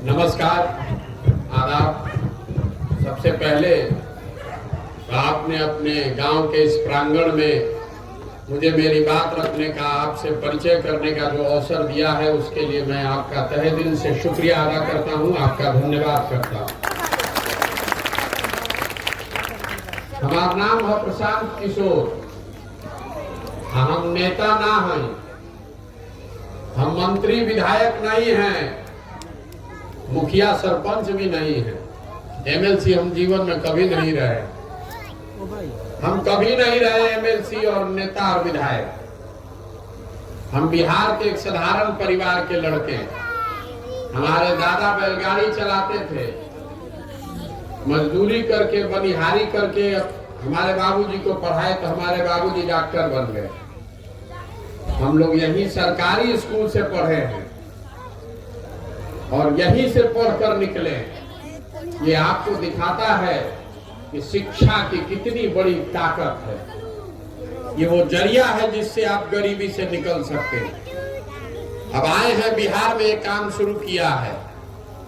नमस्कार, आदाब। सबसे पहले आपने अपने गांव के इस प्रांगण में मुझे मेरी बात रखने का, आपसे परिचय करने का जो अवसर दिया है, उसके लिए मैं आपका तहे दिल से शुक्रिया अदा करता हूं, आपका धन्यवाद करता हूं। हमारा नाम है प्रशांत किशोर। हम नेता ना हैं, हम मंत्री विधायक नहीं हैं, मुखिया सरपंच भी नहीं है, एमएलसी हम जीवन में कभी नहीं रहे। हम कभी नहीं रहे एमएलसी और नेता और विधायक। हम बिहार के एक साधारण परिवार के लड़के। हमारे दादा बैलगाड़ी चलाते थे, मजदूरी करके, बनिहारी करके हमारे बाबूजी को पढ़ाए तो हमारे बाबूजी डॉक्टर बन गए। हम लोग यही सरकारी स्कूल से पढ़े हैं और यहीं से पढ़कर निकले। ये आपको दिखाता है कि शिक्षा की कितनी बड़ी ताकत है। ये वो जरिया है जिससे आप गरीबी से निकल सकते हैं। अब आए हैं बिहार में, एक काम शुरू किया है,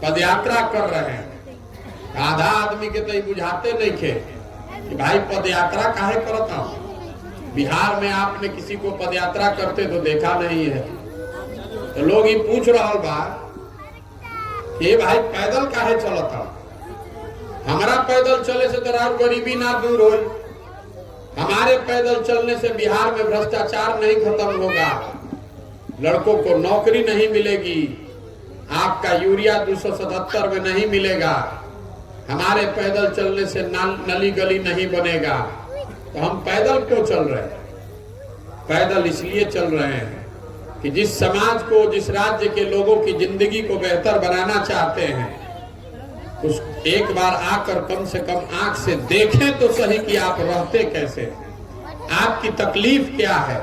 पदयात्रा कर रहे हैं। आधा आदमी के तो बुझाते नहीं थे कि भाई पदयात्रा काहे करता हूं। बिहार में आपने किसी को पदयात्रा करते तो देखा नहीं है। तो लोग ये पूछ रहा बा कि भाई पैदल काहे चलता। हमारा पैदल चले से तो और गरीबी ना दूर हो। हमारे पैदल चलने से बिहार में भ्रष्टाचार नहीं खत्म होगा, लड़कों को नौकरी नहीं मिलेगी, आपका यूरिया 277 में नहीं मिलेगा, हमारे पैदल चलने से नली गली नहीं बनेगा। तो हम पैदल क्यों चल रहे हैं? पैदल इसलिए चल रहे हैं कि जिस समाज को, जिस राज्य के लोगों की जिंदगी को बेहतर बनाना चाहते हैं, उस एक बार आकर कम से कम आंख से देखें तो सही कि आप रहते कैसे हैं, आपकी तकलीफ क्या है।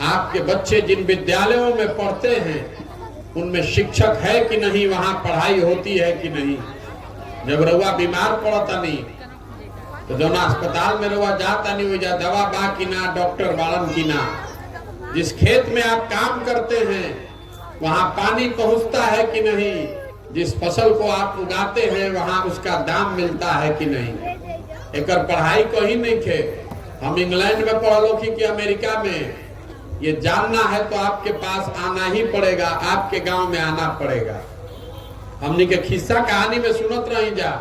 आपके बच्चे जिन विद्यालयों में पढ़ते हैं उनमें शिक्षक है कि नहीं, वहां पढ़ाई होती है कि नहीं। जब रउआ बीमार पड़ता नहीं तो जौन अस्पताल में रउआ जाता नहीं, वही दवा बा कि ना, डॉक्टर बालन की ना। जिस खेत में आप काम करते हैं वहां पानी पहुंचता है कि नहीं, जिस फसल को आप उगाते हैं वहां उसका दाम मिलता है कि नहीं। एक पढ़ाई कहीं नहीं थे। हम इंग्लैंड में पढ़ लो कि अमेरिका में, ये जानना है तो आपके पास आना ही पड़ेगा, आपके गांव में आना पड़ेगा। हमने के खिस्सा कहानी में सुनत रही जा।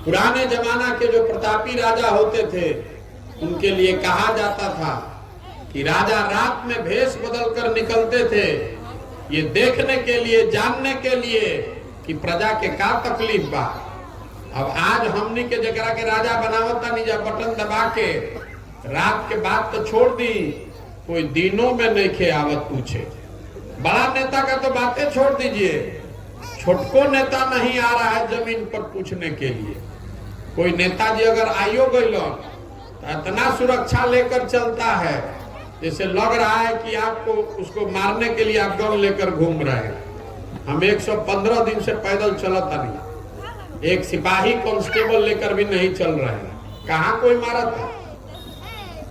पुराने जमाना के जो प्रतापी राजा होते थे उनके लिए कहा जाता था कि राजा रात में भेष बदल कर निकलते थे, ये देखने के लिए, जानने के लिए कि प्रजा के का तकलीफ बा। अब आज हमनी के जगह के राजा बनावता नहीं जा, बटन दबा के रात के बाद तो छोड़ दी, कोई दिनों में नहीं खे आवत पूछे। बड़ा नेता का तो बातें छोड़ दीजिए, छोटको नेता नहीं आ रहा है जमीन पर पूछने के लिए। कोई नेताजी अगर आइयो गइल तो इतना सुरक्षा लेकर चलता है जैसे लग रहा है कि आपको उसको मारने के लिए आप गन लेकर घूम रहे हैं। हम 115 दिन से पैदल चलता नहीं, एक सिपाही कांस्टेबल लेकर भी नहीं चल रहे हैं। कहाँ कोई मारा था,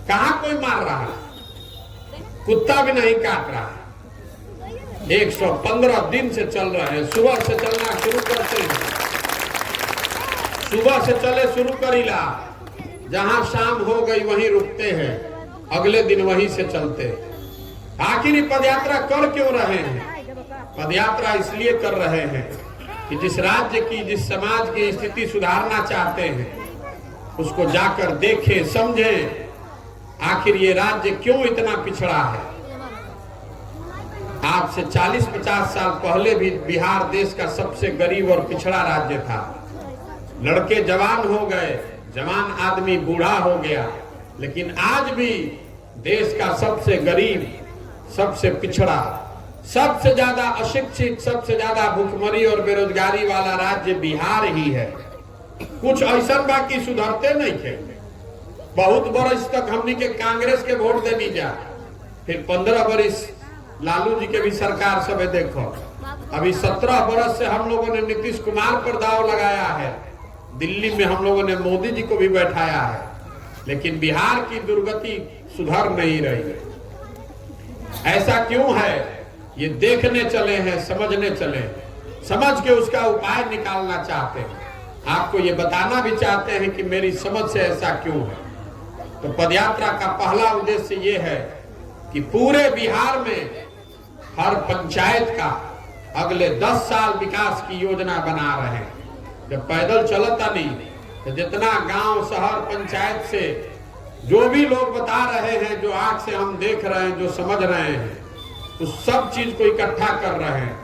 कहाँ कोई मार रहा है, कुत्ता भी नहीं काट रहा है। 115 दिन से चल रहे हैं। सुबह से चलना शुरू करते हैं, सुबह से चले शुरू करीला, जहां शाम हो गई वहीं रुकते हैं, अगले दिन वहीं से चलते। आखिर पदयात्रा कर क्यों रहे हैं? पदयात्रा इसलिए कर रहे हैं कि जिस राज्य की, जिस समाज की स्थिति सुधारना चाहते हैं उसको जाकर देखें, समझें, आखिर ये राज्य क्यों इतना पिछड़ा है। आज से 40-50 साल पहले भी बिहार देश का सबसे गरीब और पिछड़ा राज्य था। लड़के जवान हो गए, जवान आदमी बूढ़ा हो गया, लेकिन आज भी देश का सबसे गरीब, सबसे पिछड़ा, सबसे ज्यादा अशिक्षित, सबसे ज्यादा भूखमरी और बेरोजगारी वाला राज्य बिहार ही है। कुछ ऐसा बाकी सुधरते नहीं थे। बहुत बरस तक हमने के कांग्रेस के वोट देनी जा, फिर 15 बरस लालू जी के भी सरकार सब है। देखो अभी 17 बरस से हम लोगों ने नीतीश कुमार पर दाव लगाया है, दिल्ली में हम लोगों ने मोदी जी को भी बैठाया है, लेकिन बिहार की दुर्गति सुधर नहीं रही है। ऐसा क्यों है? ये देखने चले हैं, समझने चले हैं। समझ के उसका उपाय निकालना चाहते हैं, आपको ये बताना भी चाहते हैं कि मेरी समझ से ऐसा क्यों है। तो पदयात्रा का पहला उद्देश्य ये है कि पूरे बिहार में हर पंचायत का अगले 10 साल विकास की योजना बना रहे हैं। जब पैदल चलता नहीं तो जितना गांव शहर पंचायत से जो भी लोग बता रहे हैं, जो आंख से हम देख रहे हैं, जो समझ रहे हैं, तो सब चीज को इकट्ठा कर रहे हैं।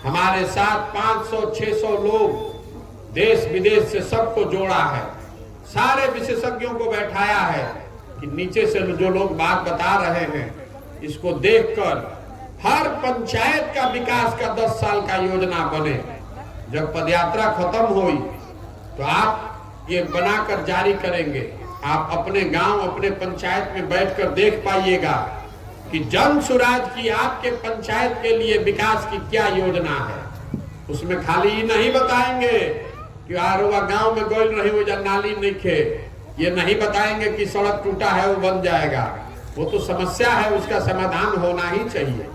हमारे साथ 500-600 लोग देश विदेश से सबको जोड़ा है, सारे विशेषज्ञों को बैठाया है कि नीचे से जो लोग बात बता रहे हैं इसको देखकर हर पंचायत का विकास का 10 साल का योजना बने। जब पदयात्रा खत्म हुई तो आप ये बनाकर जारी करेंगे, आप अपने गांव अपने पंचायत में बैठकर देख पाइएगा कि जन सुराज की आपके पंचायत के लिए विकास की क्या योजना है। उसमें खाली नहीं बताएंगे कि आरोवा गांव में गोल रही हो जा नाली नहीं खे, ये नहीं बताएंगे कि सड़क टूटा है वो बन जाएगा, वो तो समस्या है उसका समाधान होना ही चाहिए,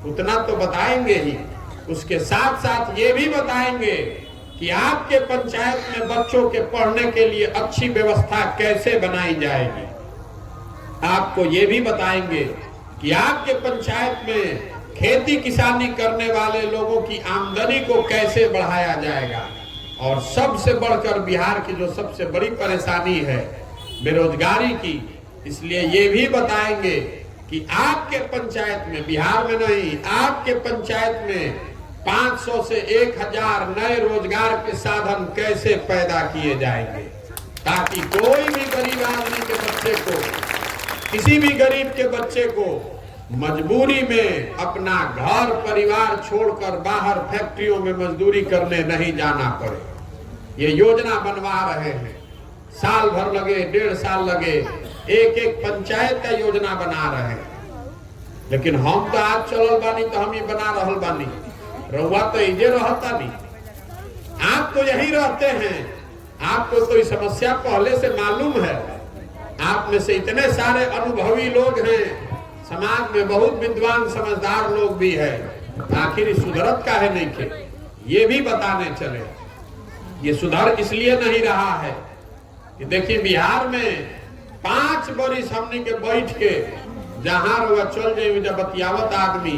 उतना तो बताएंगे ही। उसके साथ साथ ये भी बताएंगे कि आपके पंचायत में बच्चों के पढ़ने के लिए अच्छी व्यवस्था कैसे बनाई जाएगी। आपको ये भी बताएंगे कि आपके पंचायत में खेती किसानी करने वाले लोगों की आमदनी को कैसे बढ़ाया जाएगा। और सबसे बढ़कर बिहार की जो सबसे बड़ी परेशानी है बेरोजगारी की, इसलिए ये भी बताएंगे कि आपके पंचायत में, बिहार में नहीं, आपके पंचायत में 500 से 1000 नए रोजगार के साधन कैसे पैदा किए जाएंगे, ताकि कोई भी गरीब आदमी के बच्चे को, किसी भी गरीब के बच्चे को मजबूरी में अपना घर परिवार छोड़कर बाहर फैक्ट्रियों में मजदूरी करने नहीं जाना पड़े। ये योजना बनवा रहे हैं, साल भर लगे, 1.5 साल लगे, एक पंचायत का योजना बना रहे हैं। लेकिन हम तो आज चलल बानी तो हम ही बना रहल बानी, रउआ तो इजे रहता नहीं, आप तो यही रहते हैं, आपको तो ये समस्या पहले से मालूम है। आप में से इतने सारे अनुभवी लोग हैं, समाज में बहुत विद्वान समझदार लोग भी है, आखिर सुधरत का है नहीं के, ये भी बताने चले। ये सुधर इसलिए नहीं रहा है कि देखिए बिहार में 5 बरिस हमने के बैठ के जहां रुआ चल जाए जब बतियावत आदमी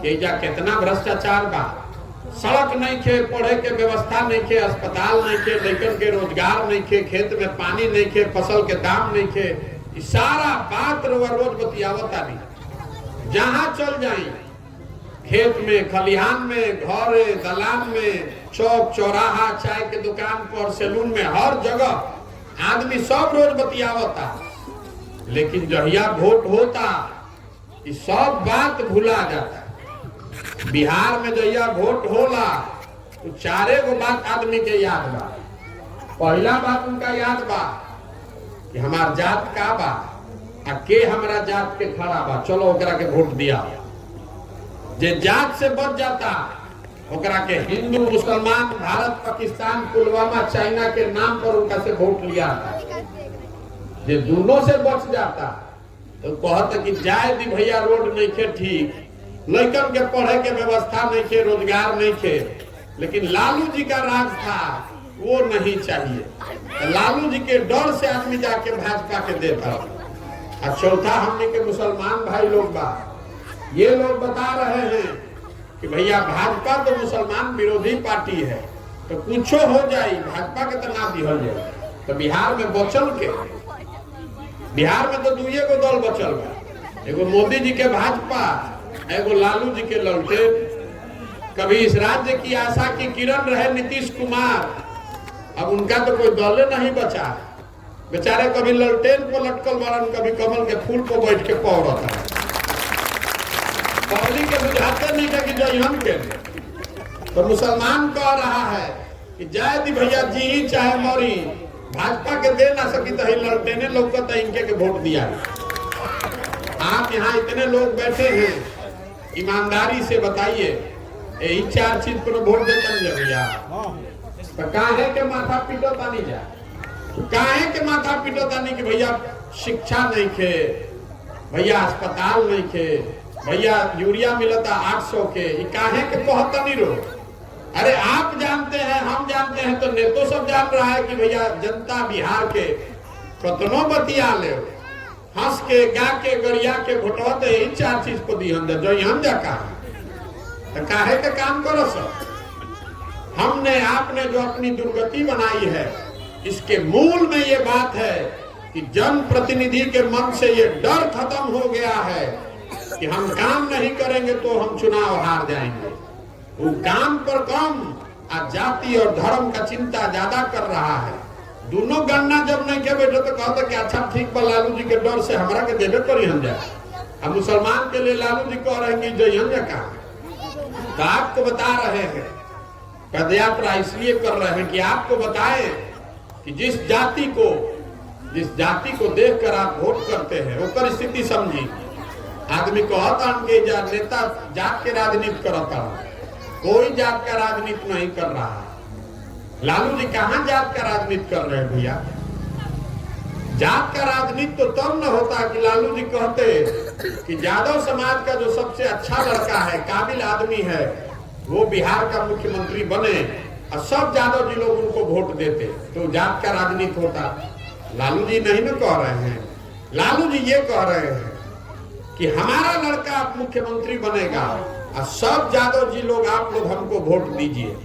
कि जा कितना भ्रष्टाचार बा, सड़क नहीं खे, पढ़े के व्यवस्था नहीं खे, अस्पताल नहीं खे, लड़कन के रोजगार नहीं खे, खेत में पानी नहीं खे, फसल के दाम नहीं खे, सारा बात रोज बतियावत आदमी। जहां चल जाए, खेत में, खलिहान में, घर दलान में, चौक चौराहा, चाय के दुकान पर, सैलून में, हर जगह आदमी सब रोज बतियावता। लेकिन जहिया वोट होता ये सब बात भुला जाता। बिहार में जहिया वोट होला तो 4 गो बात आदमी के याद बा। पहला बात उनका याद बा कि हमार जात का बा, आ के हमरा जात के खड़ा बा, चलो ओकरा के वोट दिया। जे जात से बच जाता ओकरा के हिंदू मुसलमान, भारत पाकिस्तान, पुलवामा, चाइना के नाम पर उनका से वोट लिया। जे दोनों से बच जाता तो कहता कि जाए दी भैया, रोड नहीं खे ठीक, लड़कन के पढ़े के व्यवस्था नहीं खे, रोजगार नहीं खे। लेकिन लालू जी का राज था, वो नहीं चाहिए, तो लालू जी के डर से आदमी जाके भाजपा के देता। और चौथा हमने के मुसलमान भाई लोग बा, ये लोग बता रहे हैं कि भैया भाजपा तो मुसलमान विरोधी पार्टी है, तो कुछ हो जाए भाजपा के तो ना दिहल जाए। तो बिहार में बचल के, बिहार में तो 2 गो दल बचल बा, एगो मोदी जी के भाजपा, एगो लालू जी के ललटेन। कभी इस राज्य की आशा की किरण रहे नीतीश कुमार, अब उनका तो कोई दल नहीं बचा, बेचारे कभी ललटेन पर लटकल बड़न, कभी कमल के फूल पर बैठ के पौड़ता है। पब्लिक के बुझाते नहीं कि जयहन के, तो मुसलमान कह रहा है कि जय दी भैया जी ही चाहे मरी, भाजपा के दे ना सकी तो ललटेने लोग तो इनके के वोट दिया। आप यहाँ इतने लोग बैठे हैं, ईमानदारी से बताइए यही 4 चीज पर वोट देता नहीं भैया, तो काहे के माथा पीटो तानी जा, काहे के माथा पीटो तानी कि भैया शिक्षा नहीं खे, भैया अस्पताल नहीं खे, भैया यूरिया मिलता 800 के, काहे के कहता नहीं रो। अरे आप जानते हैं, हम जानते हैं, तो नेतो सब जान रहा है कि भैया जनता बिहार के कतनो बतिया ले, हंस के गा के गरिया के भोटवा तो यही 4 चीज को दी हम जो हम जा तो काहे के काम करो सब। हमने आपने जो अपनी दुर्गति बनाई है, इसके मूल में ये बात है कि जन प्रतिनिधि के मन से ये डर खत्म हो गया है कि हम काम नहीं करेंगे तो हम चुनाव हार जाएंगे। वो काम पर कम आज जाति और धर्म का चिंता ज्यादा कर रहा है। दोनों गणना जब नहीं के बैठे तो कहते कि अच्छा ठीक बा, लालू जी के डर से हमारा के देवे करी हम जाए। अब मुसलमान के लिए लालू जी कह रहे हैं कि जय हम जा कहा, तो आपको बता रहे हैं पदयात्रा इसलिए कर रहे हैं कि आपको बताएं कि जिस जाति को देखकर आप वोट करते हैं वो स्थिति समझी। आदमी कहता कि नेता जात के राजनीति करता, कोई जात का राजनीति नहीं कर रहा है। लालू जी कहां जात का राजनीति कर रहे हैं भैया? जात का राजनीति तो तब न होता कि लालू जी कहते कि यादव समाज का जो सबसे अच्छा लड़का है, काबिल आदमी है, वो बिहार का मुख्यमंत्री बने और सब यादव जी लोग उनको वोट देते, तो जात का राजनीति होता। लालू जी नहीं न कह रहे हैं, लालू जी ये कह रहे हैं कि हमारा लड़का मुख्यमंत्री बनेगा और सब यादव जी लोग आप लोग हमको वोट दीजिए।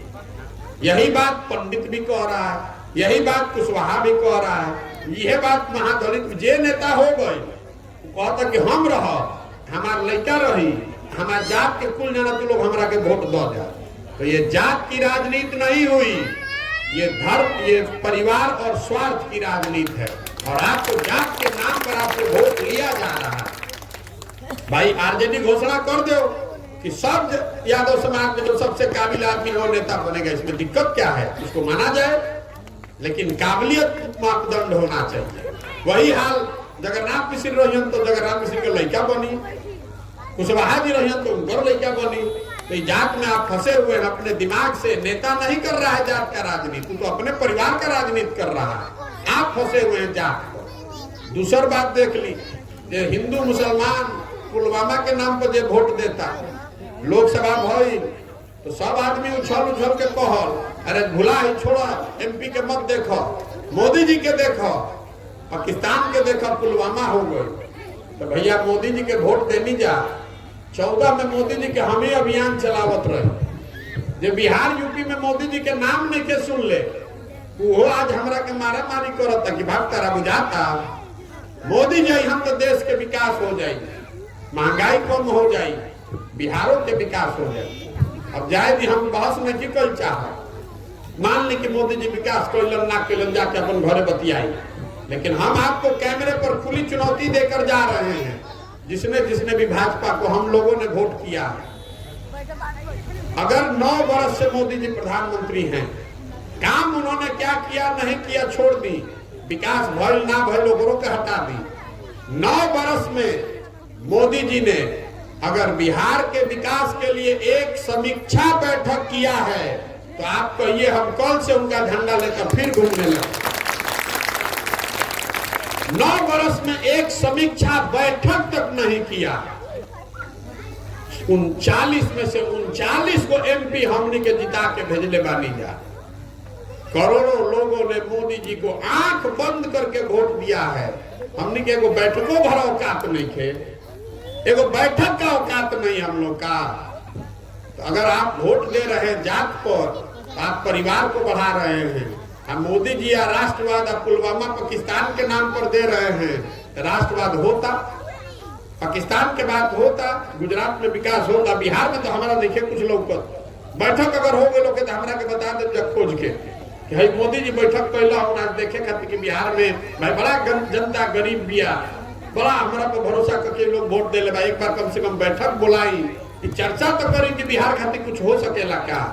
यही बात पंडित भी कह रहा है, यही बात कुशवाहा भी कह रहा है, यह बात महादलित जे नेता हो गए कहता कि हम रह, हमार लड़का रही, हमारे जात के कुल जना तो लोग हमारा के वोट दो जा। तो ये जात की राजनीति नहीं हुई, ये धर्म, ये परिवार और स्वार्थ की राजनीति है। और आपको जात के नाम पर आपको वोट लिया जा रहा है। भाई आरजेडी घोषणा कर दो कि सब यादव समाज में जो सबसे काबिल आदमी हो नेता बनेगा, इसमें दिक्कत क्या है? उसको माना जाए, लेकिन काबिलियत मापदंड होना चाहिए। वही हाल जगन्नाथ मिश्र रही तो जगन्नाथ मिश्र के लड़का बनी, कुशवाहा जी रही तो उनका लड़का बनी। तो जात में आप फंसे हुए हैं अपने दिमाग से। नेता नहीं कर रहा है जात का राजनीति, तो अपने परिवार का राजनीति कर रहा है। आप फंसे हुए हैं जात पर। दूसरी बात देख ली, हिंदू मुसलमान पुलवामा के नाम पर जो वोट देता, लोकसभा भई तो सब आदमी उछल के कहल, अरे भुला ही छोड़ा, एमपी के मत देखो, मोदी जी के देखो, पाकिस्तान के देखो, पुलवामा हो गए। तो भैया मोदी जी के वोट देनी जा। 14 में मोदी जी के हम ही अभियान चलावत रहे। जो बिहार यूपी में मोदी जी के नाम नहीं के सुन ले, वो आज हमरा के मारा मारी करता कि भाग तारा बुझाता मोदी जी हम तो देश के विकास हो जाए, महंगाई कम हो जाए, बिहारों के विकास हो जाए। अब जाए भी हम बहस में की कल चाह, मान ली कि मोदी जी विकास कैलन ना कैलन, जाके अपन घरे बतियाई। लेकिन हम आपको कैमरे पर खुली चुनौती देकर जा रहे हैं, जिसने भी भाजपा को हम लोगों ने वोट किया। अगर 9 वर्ष से मोदी जी प्रधानमंत्री हैं, काम उन्होंने क्या किया नहीं किया छोड़ दी, विकास भल ना भल लोगों के हटा दी। 9 वर्ष में मोदी जी ने अगर बिहार के विकास के लिए एक समीक्षा बैठक किया है, तो आप कहिए हम कल से उनका झंडा लेकर फिर घूमने लगे। 9 वर्ष में एक समीक्षा बैठक तक नहीं किया। 39 में से 39 को एमपी हमने के जिता के भेजले बानी जा। करोड़ों लोगों ने मोदी जी को आंख बंद करके वोट दिया है। हमने के एगो बैठकों भरा औकात नहीं थे, एगो बैठक का औकात नहीं हम लोग का। तो अगर आप वोट दे रहे हैं जात पर, आप परिवार को बढ़ा रहे हैं। हम मोदी जी या राष्ट्रवाद पुलवामा पाकिस्तान के नाम पर दे रहे हैं, राष्ट्रवाद होता, पाकिस्तान के बात होता, गुजरात में विकास होता, बिहार में तो हमारा देखिए कुछ लोग बैठक अगर हो गए लोग तो हमारा के बता दे खोज के कि भाई मोदी जी बैठक कैला होना देखे खातिर कि बिहार में भाई बड़ा जनता गरीब बिया, बड़ा हमारा पर भरोसा करके लोग वोट दे ले भाई, एक बार कम से कम बैठक बुलाई, चर्चा तो करें कि बिहार खातिर कुछ हो सकेला क्या।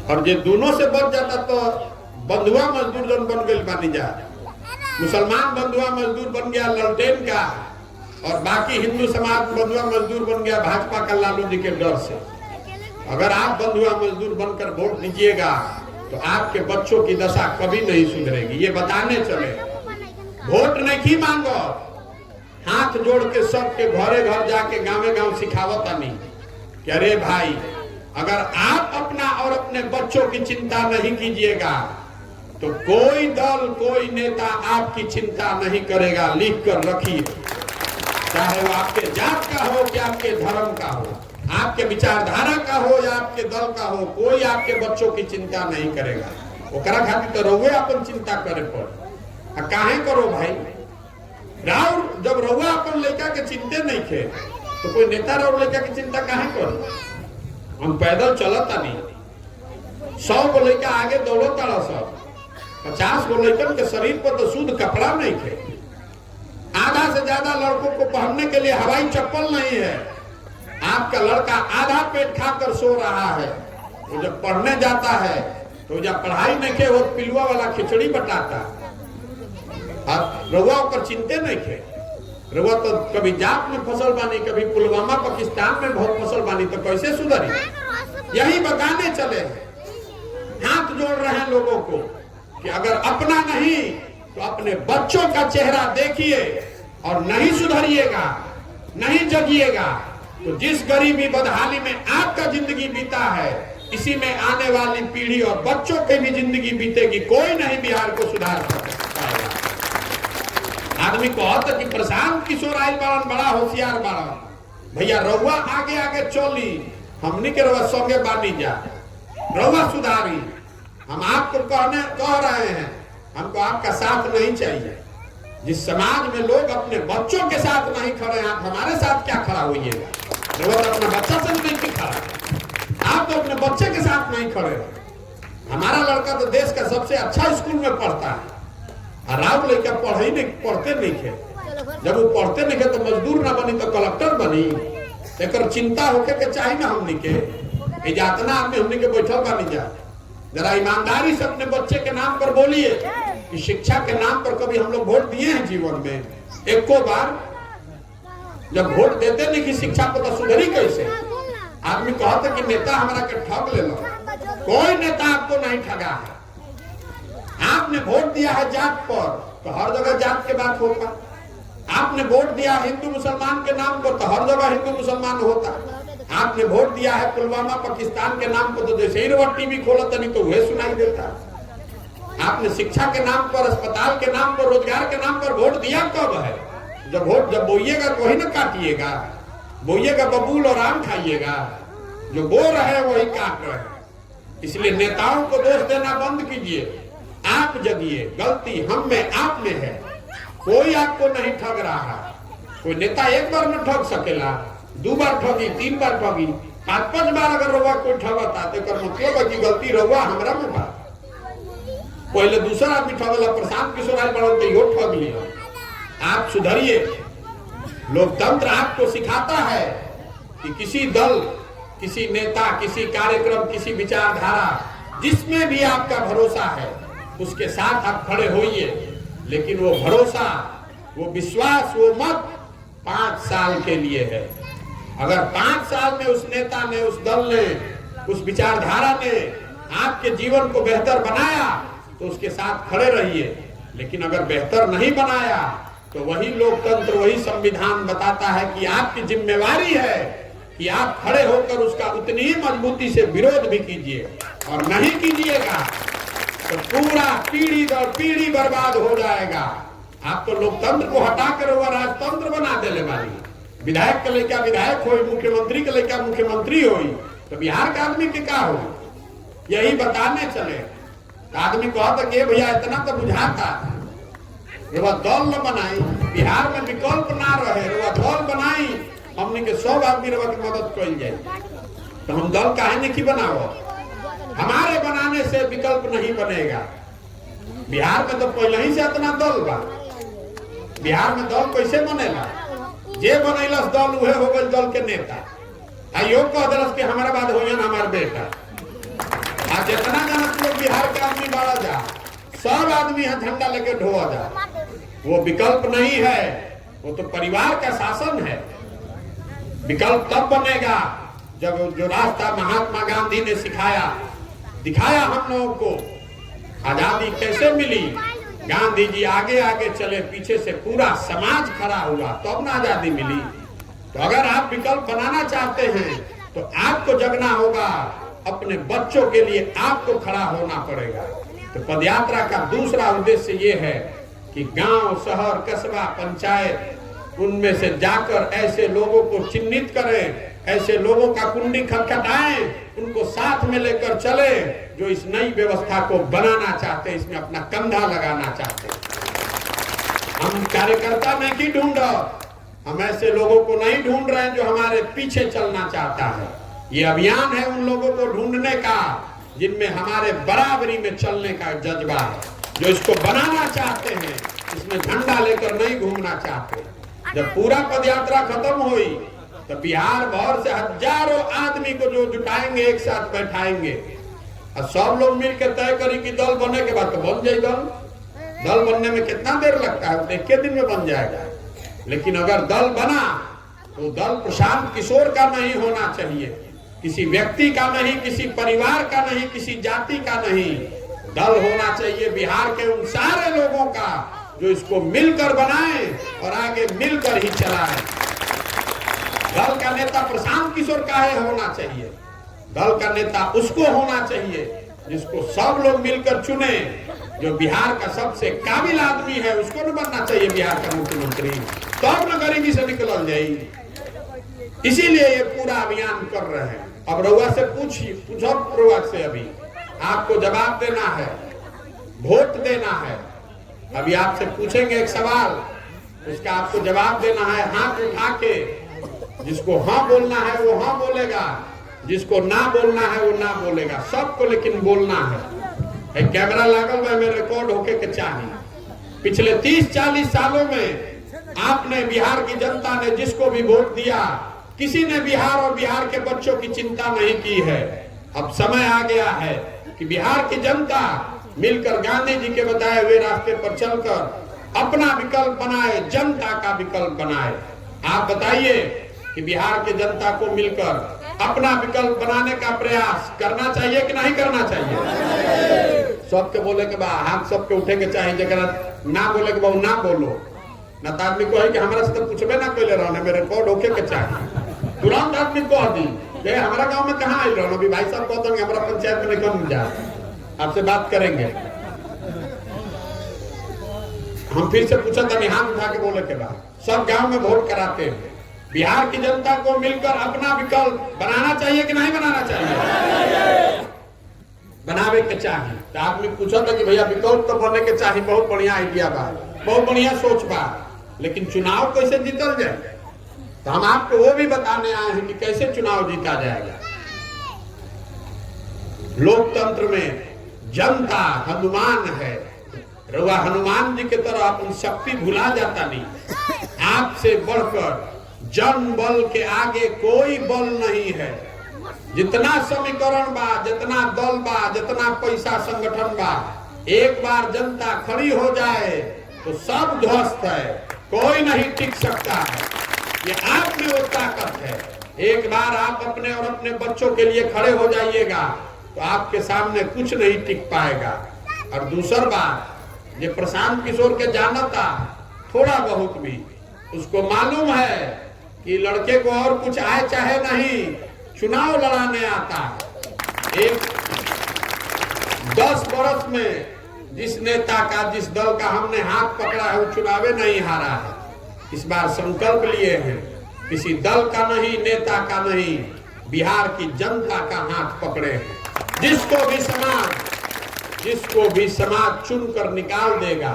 और ये दोनों से बच जाता तो बंधुआ मजदूर जन बन गई बानी जा, मुसलमान बंधुआ मजदूर बन गया ललटेन का, और बाकी हिंदू समाज बंधुआ मजदूर बन गया भाजपा का लालू जी के डर से। अगर आप बंधुआ मजदूर बनकर वोट दीजिएगा तो आपके बच्चों की दशा कभी नहीं सुधरेगी। ये बताने चले, वोट नहीं मांगो, हाथ जोड़ के सबके घरे घर जाके गाँव सिखावत नहीं कि अरे भाई अगर आप अपना और अपने बच्चों की चिंता नहीं कीजिएगा तो कोई दल, कोई नेता आपकी चिंता नहीं करेगा। लिख कर रखिए, चाहे वो आपके जात का हो कि आपके धर्म का हो, आपके विचारधारा का हो या आपके दल का हो, कोई आपके बच्चों की चिंता नहीं करेगा। ओकरा खातिर तो रउए अपन चिंता करे पड़। काहे करो भाई? राउर जब रउआ अपन लड़का के चिंते नहीं खे तो कोई नेता राउर लड़का की चिंता काहे करो? हम पैदल चलता नहीं, 100 गो लड़का आगे दौड़ता रहा, सब 50 गो लड़कन के शरीर पर तो शुद्ध कपड़ा नहीं थे। आधा से ज्यादा लड़कों को पहनने के लिए हवाई चप्पल नहीं है। आपका लड़का आधा पेट खाकर सो रहा है, वो जब पढ़ने जाता है तो जब पढ़ाई नहीं के वो पिलुआ वाला खिचड़ी बताता। अब रउआ पर चिंते नहीं थे। रउआ तो कभी जाप में फसल बानी, कभी पुलवामा पाकिस्तान में बहुत फसल बानी, तो कैसे सुधरी? यही बताने चले, हाथ जोड़ रहे हैं लोगों को कि अगर अपना नहीं तो अपने बच्चों का चेहरा देखिए और नहीं सुधरिएगा, नहीं जगिएगा तो जिस गरीबी बदहाली में आपका जिंदगी बीता है, इसी में आने वाली पीढ़ी और बच्चों की भी जिंदगी बीतेगी। कोई नहीं बिहार को सुधार पाएगा। आदमी कहता कि प्रशांत किशोर आयल बारन बड़ा होशियार बारन। भैया रउआ आगे आगे चली, हमनी के रउआ संगे बानी जा, रउआ सुधारी। हम आपको कह रहे हैं, हमको आपका साथ नहीं चाहिए। जिस समाज में लोग अपने बच्चों के साथ नहीं खड़े, आप हमारे साथ क्या खड़ा होइएगा? रउआ तो अपने बच्चा से नहीं खड़ा, आप तो अपने बच्चे के साथ नहीं खड़े। हमारा लड़का तो देश का सबसे अच्छा स्कूल में पढ़ता है और आप लड़का पढ़ते नहीं थे। जब वो पढ़ते नहीं थे तो मजदूर ना बनी तो कलेक्टर बनी। एक चिंता होके के चाहिए ना हमनी के। जातना आदमी हमनी के बैठल बानी जा, जरा ईमानदारी से अपने बच्चे के नाम पर बोलिए कि शिक्षा के नाम पर कभी हम लोग वोट दिए हैं जीवन में? एको बार? जब वोट देते नहीं कि शिक्षा को तो सुधरी कैसे? आदमी कहते कि नेता हमारा के ठग ले लो। कोई नेता आपको नहीं ठगा है। आपने वोट दिया है जात पर तो हर जगह जात के बात होता। आपने वोट दिया हिंदू मुसलमान के नाम पर तो हर जगह हिंदू मुसलमान होता। आपने वोट दिया है पुलवामा पाकिस्तान के नाम पर तो जैसे ही रोड टीवी खोला नहीं तो वह सुनाई देता। आपने शिक्षा के नाम पर, अस्पताल के नाम पर, रोजगार के नाम पर वोट दिया कब है? जब बोइएगा तो वही ना काटिएगा। बोइएगा बबूल और आम खाइएगा, जो बो रहे वही काट रहे। इसलिए नेताओं को दोष देना बंद कीजिए, आप जगिए। गलती हम में, आप में है। कोई आपको नहीं ठग रहा। कोई नेता एक बार में ठग सकेला, 2 बार ठगी, 3 बार ठगी, 5 बार अगर रउआ कोई ठगता तो मतलब है कि गलती रउआ हमरा में बा। पहले दूसरा आदमी ठगला, प्रशांत किशोर आयल बड़ा तो यो ठग लिया। आप सुधरिए। लोकतंत्र आपको सिखाता है कि किसी दल, किसी नेता, किसी कार्यक्रम, किसी विचारधारा, जिसमें भी आपका भरोसा है उसके साथ आप खड़े होइए। लेकिन वो भरोसा, वो विश्वास, वो मत 5 साल के लिए है। अगर 5 साल में उस नेता ने, उस दल ने, उस विचारधारा ने आपके जीवन को बेहतर बनाया तो उसके साथ खड़े रहिए। लेकिन अगर बेहतर नहीं बनाया तो वही लोकतंत्र, वही संविधान बताता है कि आपकी जिम्मेवारी है कि आप खड़े होकर उसका उतनी ही मजबूती से विरोध भी कीजिए। और नहीं कीजिएगा तो पूरा पीढ़ी दर पीढ़ी बर्बाद हो जाएगा। आप तो लोकतंत्र को हटाकर वो राजतंत्र बना देने वाली। विधायक के लेकर विधायक हो, मुख्यमंत्री के लेकर मुख्यमंत्री हो, तो बिहार का आदमी के क्या हो? यही बताने चले। आदमी कहता कि भैया इतना तो बुझाता, दल न बनाई, बिहार में विकल्प ना रहे, दल बनाई, हमने के 100 आदमी की मदद कर जाए। तो हम दल काहे नहीं बनाओ? हमारे बनाने से विकल्प नहीं बनेगा। बिहार में तो पहले ही से इतना दल बा। बिहार में दल कैसे बनेगा? जे बनैलस दल उहे हो गए दल के नेता। आइयो कह दिलस कि हमारा बाद हो ना हमार बेटा। आज जितना जनत लोग बिहार के आदमी बाड़ा जा, सब आदमी यहाँ झंडा लेके ढोआ जा। वो विकल्प नहीं है, वो तो परिवार का शासन है। विकल्प तब बनेगा जब जो रास्ता महात्मा गांधी ने दिखाया हम लोगों को, आजादी कैसे मिली। गांधी जी आगे आगे चले, पीछे से पूरा समाज खड़ा हुआ, तब ना आजादी मिली। तो अगर आप विकल्प बनाना चाहते हैं तो आपको जगना होगा, अपने बच्चों के लिए आपको खड़ा होना पड़ेगा। तो पदयात्रा का दूसरा उद्देश्य ये है कि गांव, शहर, कस्बा, पंचायत उनमें से जाकर ऐसे लोगों को चिन्हित करें, ऐसे लोगों का कुंडी खटखटाएं, उनको साथ में लेकर चले जो इस नई व्यवस्था को बनाना चाहते, इसमें अपना कंधा लगाना चाहते। हम कार्यकर्ता नहीं ढूंढो, हम ऐसे लोगों को नहीं ढूंढ रहे हैं जो हमारे पीछे चलना चाहता है। ये अभियान है उन लोगों को ढूंढने का जिनमें हमारे बराबरी में चलने का जज्बा है, जो इसको बनाना चाहते हैं, इसमें झंडा लेकर नहीं घूमना चाहते। जब पूरा पदयात्रा खत्म हुई तो बिहार भर से हजारों आदमी को जो जुटाएंगे, एक साथ बैठाएंगे और सब लोग मिलकर तय करें कि दल बनने के बाद तो बन जाए। दल बनने में कितना देर लगता है, एक के दिन में बन जाएगा। लेकिन अगर दल बना तो दल प्रशांत किशोर का नहीं होना चाहिए, किसी व्यक्ति का नहीं, किसी परिवार का नहीं, किसी जाति का नहीं। दल होना चाहिए बिहार के उन सारे लोगों का जो इसको मिलकर बनाए और आगे मिलकर ही चलाए। दल का नेता प्रशांत किशोर का है होना चाहिए, दल का नेता उसको होना चाहिए जिसको सब लोग मिलकर चुने, जो बिहार का सबसे काबिल आदमी है, उसको न बनना चाहिए बिहार का मुख्यमंत्री, तब न गरीबी से निकल जाएगी। इसीलिए ये पूरा अभियान कर रहे हैं। अब रउआ से पूछो रउआ से, अभी आपको जवाब देना है, वोट देना है। अभी आपसे पूछेंगे एक सवाल, उसका आपको जवाब देना है हाथ उठा के। जिसको हाँ बोलना है वो हाँ बोलेगा, जिसको ना बोलना है वो ना बोलेगा, सबको लेकिन बोलना है। एक कैमरा लागल में रिकॉर्ड होके के चाहिए। पिछले 30-40 सालों में आपने, बिहार की जनता ने जिसको भी वोट दिया, किसी ने बिहार और बिहार के बच्चों की चिंता नहीं की है। अब समय आ गया है कि बिहार की जनता मिलकर गांधी जी के बताए हुए रास्ते पर चलकर अपना विकल्प बनाए, जनता का विकल्प बनाए। आप बताइए कि बिहार की जनता को मिलकर अपना विकल्प बनाने का प्रयास करना चाहिए कि नहीं करना चाहिए? सबके बोले के बाद हाथ सबके उठे के चाहिए, जगह ना बोले के बाद ना बोलो। न तो आदमी को है कि हमारा से तो पूछबे ना कैले रहने, मेरे रिकॉर्ड होके के चाहिए। तुरंत आदमी कह दी कि हमारा गांव में कहाँ आई रहो, अभी भाई साहब कहते हैं हमारा पंचायत में निकल जाए, आपसे बात करेंगे। हम फिर से पूछा था, हाथ उठा के बोले के बाद सब गांव में वोट कराते हैं। बिहार की जनता को मिलकर अपना विकल्प बनाना चाहिए कि नहीं बनाना चाहिए? बनावे के चाहिए। तो आदमी पूछा था कि भैया विकल्प तो बनने के चाहिए, बहुत बढ़िया आइडिया बा, बहुत बढ़िया सोच बा, लेकिन चुनाव कैसे जीतल जाए? तो हम आपको वो भी बताने आए हैं कि कैसे चुनाव जीता जाएगा। लोकतंत्र में जनता हनुमान है। रउआ हनुमान जी के तरह अपनी शक्ति भुला जाता नहीं। आपसे बढ़कर जन बल के आगे कोई बल नहीं है। जितना समीकरण बा, जितना दल बा, जितना पैसा संगठन बा, एक बार जनता खड़ी हो जाए तो सब ध्वस्त है, कोई नहीं टिक सकता है। ये आप में वो ताकत है। एक बार आप अपने और अपने बच्चों के लिए खड़े हो जाइएगा तो आपके सामने कुछ नहीं टिक पाएगा। और दूसर बात, ये प्रशांत किशोर के जाना था थोड़ा बहुत भी, उसको मालूम है कि लड़के को और कुछ आए चाहे नहीं, चुनाव लड़ाने आता है। एक 10 वर्ष में जिस नेता का, जिस दल का हमने हाथ पकड़ा है वो चुनावे नहीं हारा है। इस बार संकल्प लिए हैं, किसी दल का नहीं, नेता का नहीं, बिहार की जनता का हाथ पकड़े हैं। जिसको भी समाज चुनकर निकाल देगा,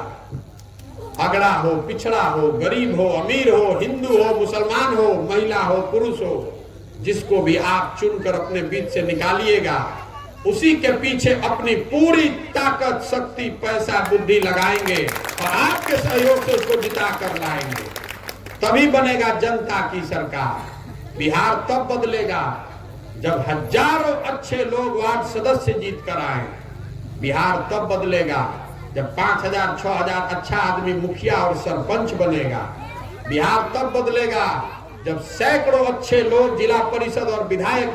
अगड़ा हो, पिछड़ा हो, गरीब हो, अमीर हो, हिंदू हो, मुसलमान हो, महिला हो, पुरुष हो, जिसको भी आप चुनकर अपने बीच से निकालिएगा, उसी के पीछे अपनी पूरी ताकत, शक्ति, पैसा, बुद्धि लगाएंगे और आपके सहयोग से उसको जिता कर लाएंगे। तभी बनेगा जनता की सरकार। बिहार तब बदलेगा जब हजारों अच्छे लोग वार्ड सदस्य जीत कर आए। बिहार तब बदलेगा जब 5000, 6000 अच्छा आदमी मुखिया और सरपंच बनेगा। बिहार तब बदलेगा जब सैकड़ों अच्छे लोग जिला परिषद और विधायक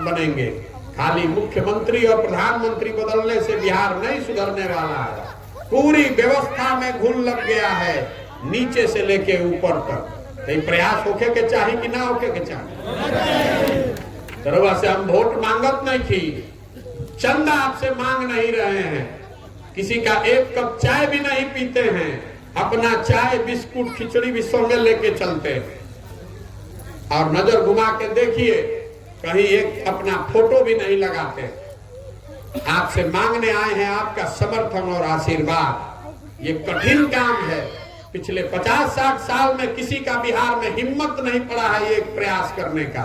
बनेंगे। खाली मुख्यमंत्री और प्रधानमंत्री बदलने से बिहार नहीं सुधरने वाला है। पूरी व्यवस्था में घुन लग गया है, नीचे से लेके ऊपर तक। तो प्रयास होके के चाहिए कि ना होके के चाहिए? तरवा से हम वोट मांगत नहीं थी, चंदा आपसे मांग नहीं रहे हैं, किसी का एक कप चाय भी नहीं पीते हैं, अपना चाय बिस्कुट खिचड़ी भी संगे लेके चलते हैं। और नजर घुमा के देखिए, कहीं एक अपना फोटो भी नहीं लगाते। आपसे मांगने आए हैं आपका समर्थन और आशीर्वाद। ये कठिन काम है। पिछले 50-60 साल में किसी का बिहार में हिम्मत नहीं पड़ा है ये एक प्रयास करने का।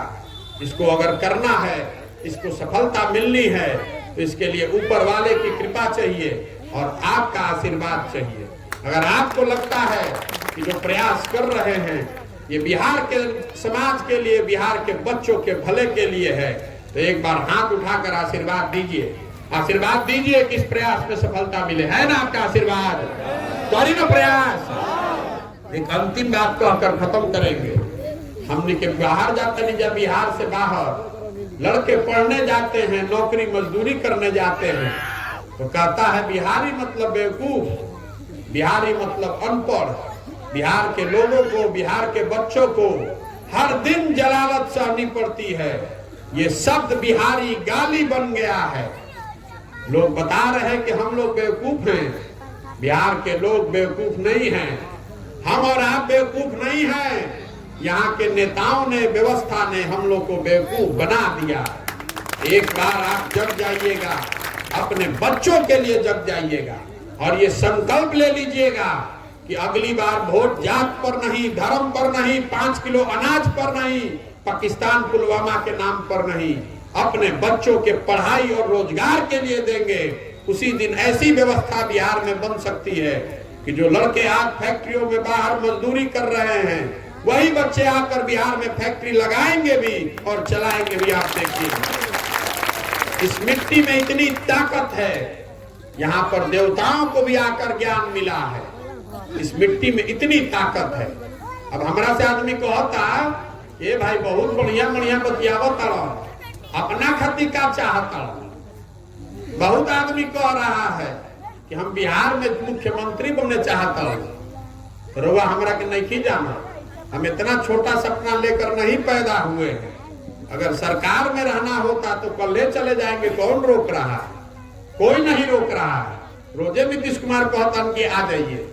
इसको अगर करना है, इसको सफलता मिलनी है, तो इसके लिए ऊपर वाले की कृपा चाहिए और आपका आशीर्वाद चाहिए। अगर आपको लगता है कि जो प्रयास कर रहे हैं ये बिहार के समाज के लिए, बिहार के बच्चों के भले के लिए है, तो एक बार हाथ उठाकर आशीर्वाद दीजिए। आशीर्वाद दीजिए कि इस प्रयास में सफलता मिले। है ना आपका आशीर्वाद? करी ना प्रयास। एक अंतिम बात कहकर खत्म करेंगे। हमने के बाहर जाते नहीं, जब बिहार से बाहर लड़के पढ़ने जाते हैं, नौकरी मजदूरी करने जाते हैं, तो कहता है बिहारी मतलब बेवकूफ, बिहारी मतलब अनपढ़। बिहार के लोगों को, बिहार के बच्चों को हर दिन जलालत सहनी पड़ती है। ये शब्द बिहारी गाली बन गया है। लोग बता रहे हैं कि हम लोग बेवकूफ हैं। बिहार के लोग बेवकूफ नहीं हैं। हम और आप बेवकूफ नहीं हैं। यहाँ के नेताओं ने, व्यवस्था ने हम लोग को बेवकूफ बना दिया। एक बार आप जग जाइएगा, अपने बच्चों के लिए जग जाइएगा और ये संकल्प ले लीजिएगा कि अगली बार वोट जात पर नहीं, धर्म पर नहीं, 5 किलो अनाज पर नहीं, पाकिस्तान पुलवामा के नाम पर नहीं, अपने बच्चों के पढ़ाई और रोजगार के लिए देंगे। उसी दिन ऐसी व्यवस्था बिहार में बन सकती है कि जो लड़के आज फैक्ट्रियों में बाहर मजदूरी कर रहे हैं, वही बच्चे आकर बिहार में फैक्ट्री लगाएंगे भी और चलाएंगे भी। आप देखिए, इस मिट्टी में इतनी ताकत है। यहाँ पर देवताओं को भी आकर ज्ञान मिला है। इस मिट्टी में इतनी ताकत है। अब हमरा से आदमी को होता, ये भाई बहुत बढ़िया बढ़िया बतियावत, अपना खातिर का चाहता। बहुत आदमी कह रहा है कि हम बिहार में मुख्यमंत्री बनने चाहता। रोवा हमरा के नहीं जाना, हम इतना छोटा सपना लेकर नहीं पैदा हुए हैं। अगर सरकार में रहना होता तो कल चले जाएंगे। कौन रोक रहा है? कोई नहीं रोक रहा है। रोजे नीतीश कुमार कहता कि आ जाइए।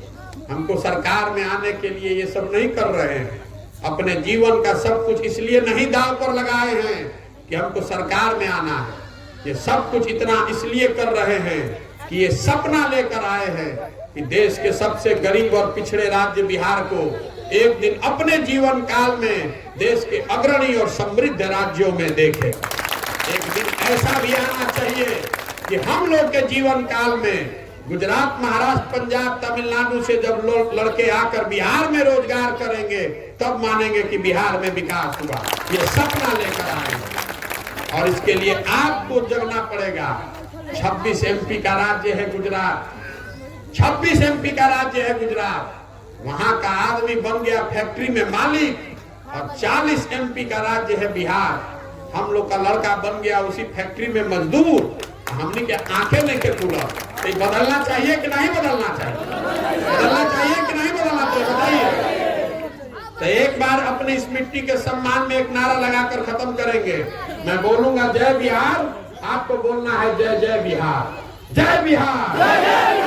हमको सरकार में आने के लिए ये सब नहीं कर रहे हैं। अपने जीवन का सब कुछ इसलिए नहीं दांव पर लगाए हैं कि हमको सरकार में आना है। ये सब कुछ इतना इसलिए कर रहे हैं कि ये सपना लेकर आए हैं कि देश के सबसे गरीब और पिछड़े राज्य बिहार को एक दिन अपने जीवन काल में देश के अग्रणी और समृद्ध राज्यों में देखें। एक दिन ऐसा भी आना चाहिए कि हम लोग के जीवन काल में गुजरात, महाराष्ट्र, पंजाब, तमिलनाडु से जब लोग लड़के आकर बिहार में रोजगार करेंगे, तब मानेंगे कि बिहार में विकास हुआ। ये सपना लेकर आए और इसके लिए आपको जगना पड़ेगा। 26 MP का राज्य है गुजरात, 26 MP का राज्य है गुजरात। वहां का आदमी बन गया फैक्ट्री में मालिक और 40 MP का राज्य है बिहार। हम लोग का लड़का बन गया उसी फैक्ट्री में मजदूर। हमने के आंखें नहीं के खुला। तो बदलना चाहिए कि नहीं बदलना चाहिए? बदलना चाहिए कि नहीं बदलना चाहिए? बताइए। तो एक बार अपने इस मिट्टी के सम्मान में एक नारा लगाकर खत्म करेंगे। मैं बोलूंगा जय बिहार, आपको बोलना है जय जय बिहार। जय बिहार।